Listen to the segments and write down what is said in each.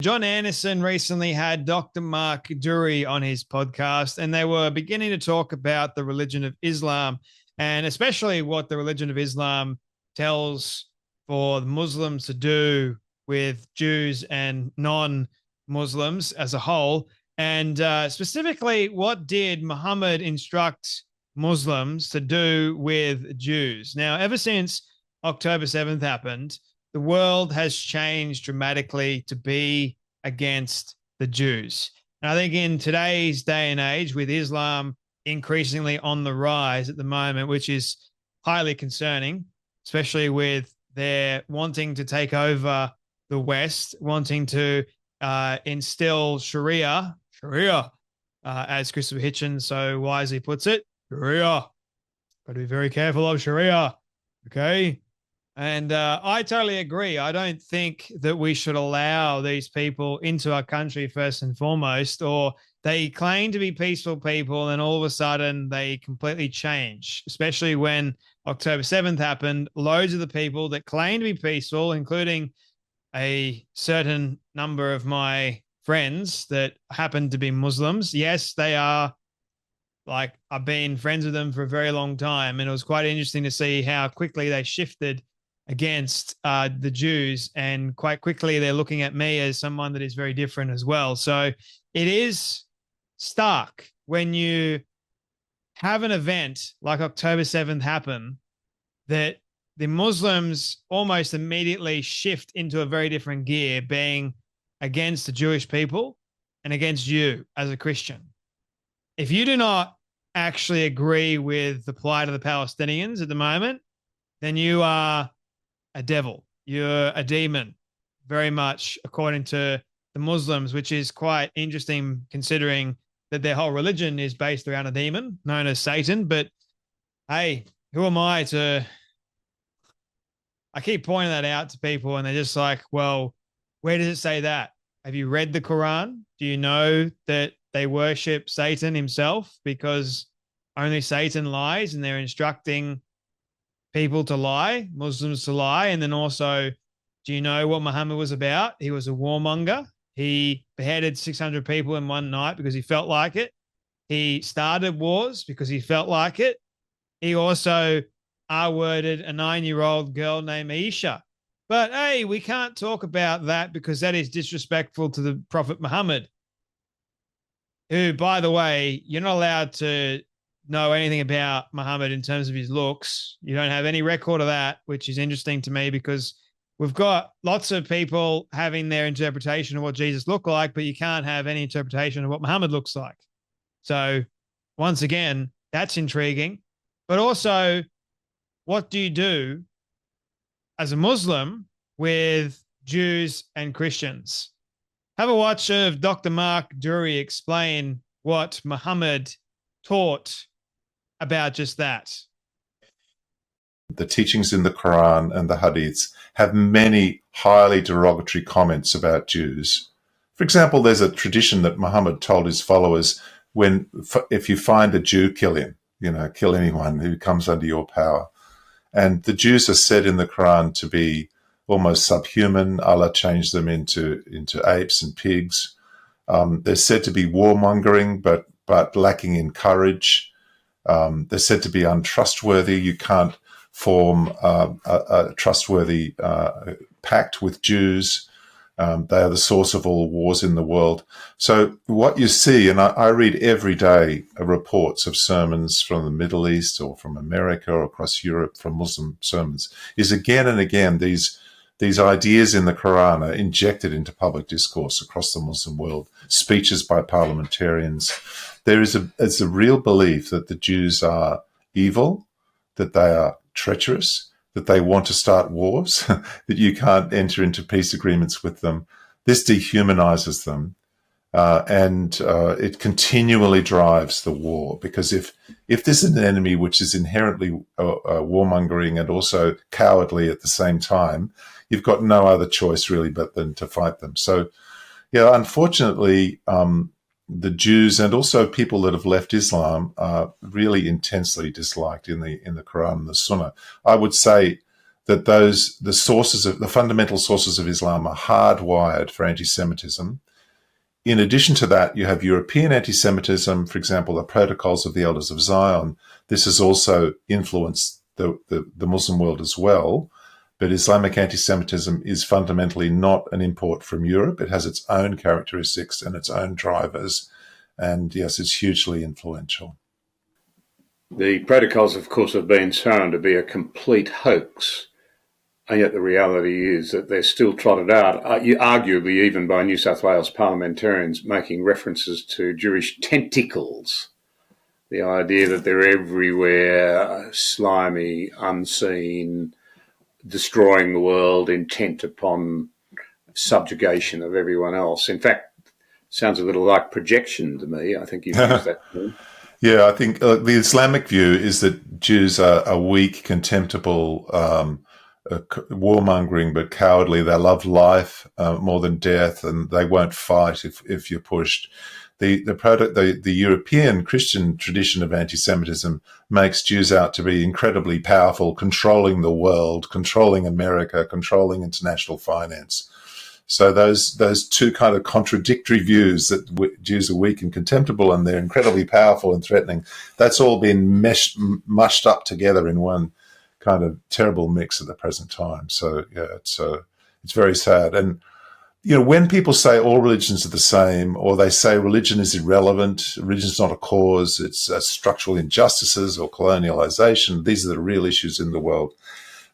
John Anderson recently had Dr. Mark Dury on his podcast, and they were beginning to talk about the religion of Islam, and especially what the religion of Islam tells for the Muslims to do with Jews and non-Muslims as a whole. And specifically, what did Muhammad instruct Muslims to do with Jews? Now, ever since October 7th happened, the world has changed dramatically to be against the Jews. And I think in today's day and age, with Islam increasingly on the rise at the moment, which is highly concerning, especially with their wanting to take over the West, wanting to instill Sharia, as Christopher Hitchens so wisely puts it, Sharia. Got to be very careful of Sharia, okay? And I totally agree. I don't think that we should allow these people into our country first and foremost, or they claim to be peaceful people and all of a sudden they completely change, especially when October 7th happened. Loads of the people that claim to be peaceful, including a certain number of my friends that happen to be Muslims. Yes, they are, like, I've been friends with them for a very long time. And it was quite interesting to see how quickly they shifted against the Jews, and quite quickly they're looking at me as someone that is very different as well. So it is stark when you have an event like October 7th happen that the Muslims almost immediately shift into a very different gear, being against the Jewish people and against you as a Christian. If you do not actually agree with the plight of the Palestinians at the moment, then you are a devil. You're a demon, very much according to the Muslims, which is quite interesting considering that their whole religion is based around a demon known as Satan. But hey, who am I to? I keep pointing that out to people and they're just like, well, where does it say that? Have you read the Quran? Do you know that they worship Satan himself because only Satan lies, and they're instructing people to lie, Muslims to lie? And then also, do you know what Muhammad was about? He was a warmonger. He beheaded 600 people in one night because he felt like it. He started wars because he felt like it. He also R-worded a 9-year-old girl named Aisha. But hey, we can't talk about that because that is disrespectful to the Prophet Muhammad, who, by the way, you're not allowed to know anything about Muhammad in terms of his looks. You don't have any record of that, which is interesting to me because we've got lots of people having their interpretation of what Jesus looked like, but you can't have any interpretation of what Muhammad looks like. So once again, that's intriguing. But also, what do you do as a Muslim with Jews and Christians? Have a watch of Dr. Mark Dury explain what Muhammad taught about just that. The teachings in the Quran and the Hadiths have many highly derogatory comments about Jews. For example, there's a tradition that Muhammad told his followers, if you find a Jew, kill him, kill anyone who comes under your power. And the Jews are said in the Quran to be almost subhuman. Allah changed them into apes and pigs. They're said to be warmongering, but lacking in courage. They're said to be untrustworthy. You can't form a trustworthy pact with Jews. They are the source of all wars in the world. So what you see, and I read every day reports of sermons from the Middle East or from America or across Europe from Muslim sermons, is again and again these ideas in the Quran are injected into public discourse across the Muslim world, speeches by parliamentarians. There's a real belief that the Jews are evil, that they are treacherous, that they want to start wars, that you can't enter into peace agreements with them. This dehumanizes them, and it continually drives the war. Because if this is an enemy which is inherently warmongering and also cowardly at the same time, you've got no other choice really but than to fight them. So, yeah, unfortunately, the Jews and also people that have left Islam are really intensely disliked in the Quran and the Sunnah. I would say that the fundamental sources of Islam are hardwired for anti-Semitism. In addition to that, you have European anti-Semitism, for example, the Protocols of the Elders of Zion. This has also influenced the Muslim world as well. But Islamic anti-Semitism is fundamentally not an import from Europe. It has its own characteristics and its own drivers. And yes, it's hugely influential. The protocols, of course, have been shown to be a complete hoax. And yet the reality is that they're still trotted out, arguably even by New South Wales parliamentarians, making references to Jewish tentacles. The idea that they're everywhere, slimy, unseen, destroying the world, intent upon subjugation of everyone else. In fact, sounds a little like projection to me. I think you've used that term. Yeah, I think the Islamic view is that Jews are weak, contemptible, warmongering, but cowardly. They love life more than death, and they won't fight if you're pushed. The European Christian tradition of anti-Semitism makes Jews out to be incredibly powerful, controlling the world, controlling America, controlling international finance. So those two kind of contradictory views that Jews are weak and contemptible and they're incredibly powerful and threatening, that's all been mushed up together in one kind of terrible mix at the present time. So yeah, it's very sad. And you know, when people say all religions are the same, or they say religion is irrelevant, religion is not a cause, it's structural injustices or colonialization, these are the real issues in the world.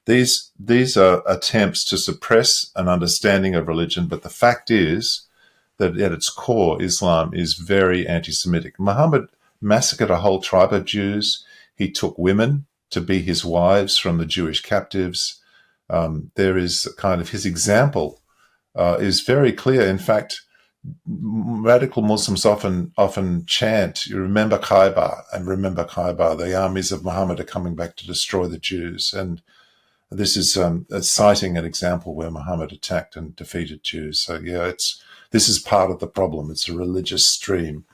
These are attempts to suppress an understanding of religion, but the fact is that at its core, Islam is very anti-Semitic. Muhammad massacred a whole tribe of Jews. He took women to be his wives from the Jewish captives. There is kind of his example is very clear. In fact, radical Muslims often chant, "You remember Khaybar," and remember Khaybar. The armies of Muhammad are coming back to destroy the Jews. And this is citing an example where Muhammad attacked and defeated Jews. So yeah, this is part of the problem. It's a religious stream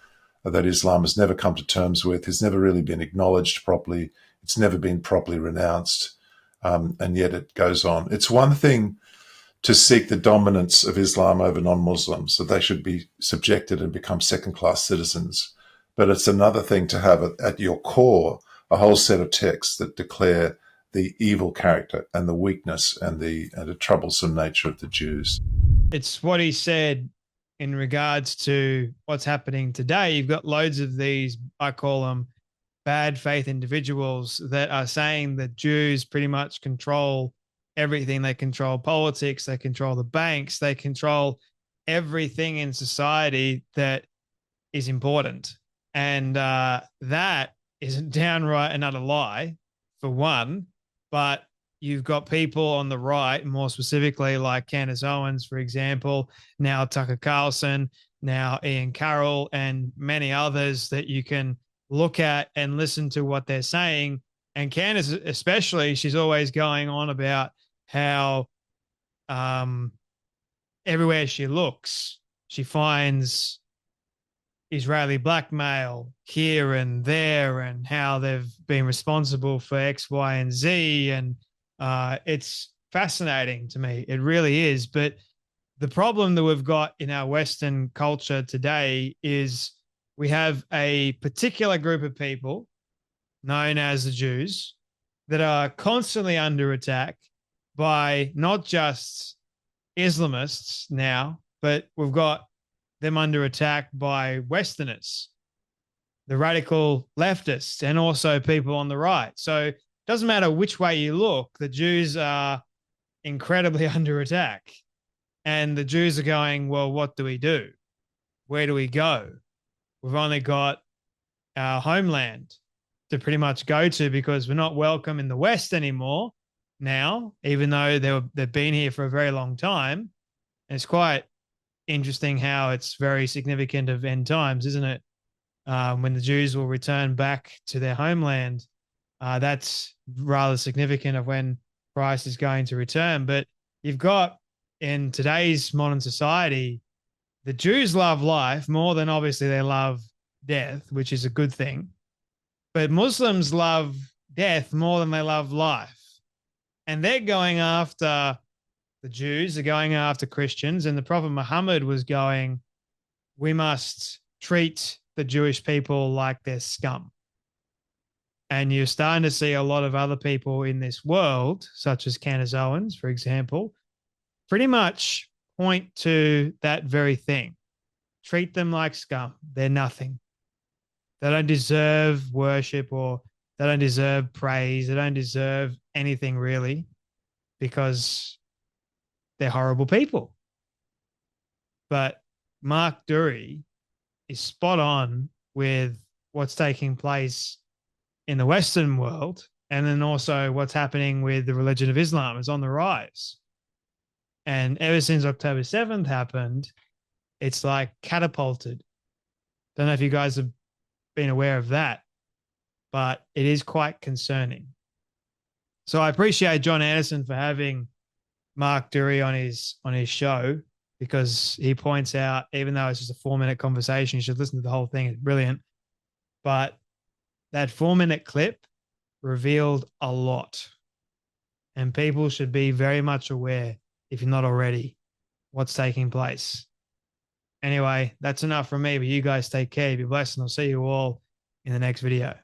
that Islam has never come to terms with. It's never really been acknowledged properly. It's never been properly renounced, and yet it goes on. It's one thing to seek the dominance of Islam over non-Muslims, that they should be subjected and become second-class citizens. But it's another thing to have at your core a whole set of texts that declare the evil character and the weakness and the troublesome nature of the Jews. It's what he said in regards to what's happening today. You've got loads of these, I call them bad faith individuals, that are saying that Jews pretty much control everything. They control politics, they control the banks, they control everything in society that is important. And that is a downright and utter lie, for one. But you've got people on the right, more specifically like Candace Owens, for example, now Tucker Carlson, now Ian Carroll, and many others that you can look at and listen to what they're saying. And Candace especially, she's always going on about how everywhere she looks, she finds Israeli blackmail here and there, and how they've been responsible for X, Y, and Z. And it's fascinating to me. It really is. But the problem that we've got in our Western culture today is we have a particular group of people known as the Jews that are constantly under attack by not just Islamists now, but we've got them under attack by Westerners, the radical leftists, and also people on the right. So it doesn't matter which way you look, the Jews are incredibly under attack. And the Jews are going, well, what do we do? Where do we go? We've only got our homeland to pretty much go to, because we're not welcome in the West anymore now, even though they've been here for a very long time. And it's quite interesting how it's very significant of end times, isn't it? When the Jews will return back to their homeland, that's rather significant of when Christ is going to return. But you've got, in today's modern society, the Jews love life more than obviously they love death, which is a good thing. But Muslims love death more than they love life. And they're going after the Jews, they're going after Christians, and the Prophet Muhammad was going, we must treat the Jewish people like they're scum. And you're starting to see a lot of other people in this world, such as Candace Owens, for example, pretty much point to that very thing. Treat them like scum. They're nothing. They don't deserve worship, or they don't deserve praise. They don't deserve anything really, because they're horrible people. But Mark Dury is spot on with what's taking place in the Western world, and then also what's happening with the religion of Islam is on the rise. And ever since October 7th happened, it's like catapulted. Don't know if you guys have been aware of that, but it is quite concerning. So I appreciate John Anderson for having Mark Dury on his show, because he points out, even though it's just a 4-minute conversation, you should listen to the whole thing. It's brilliant. But that 4-minute clip revealed a lot. And people should be very much aware, if you're not already, what's taking place. Anyway, that's enough from me, but you guys take care. Be blessed, and I'll see you all in the next video.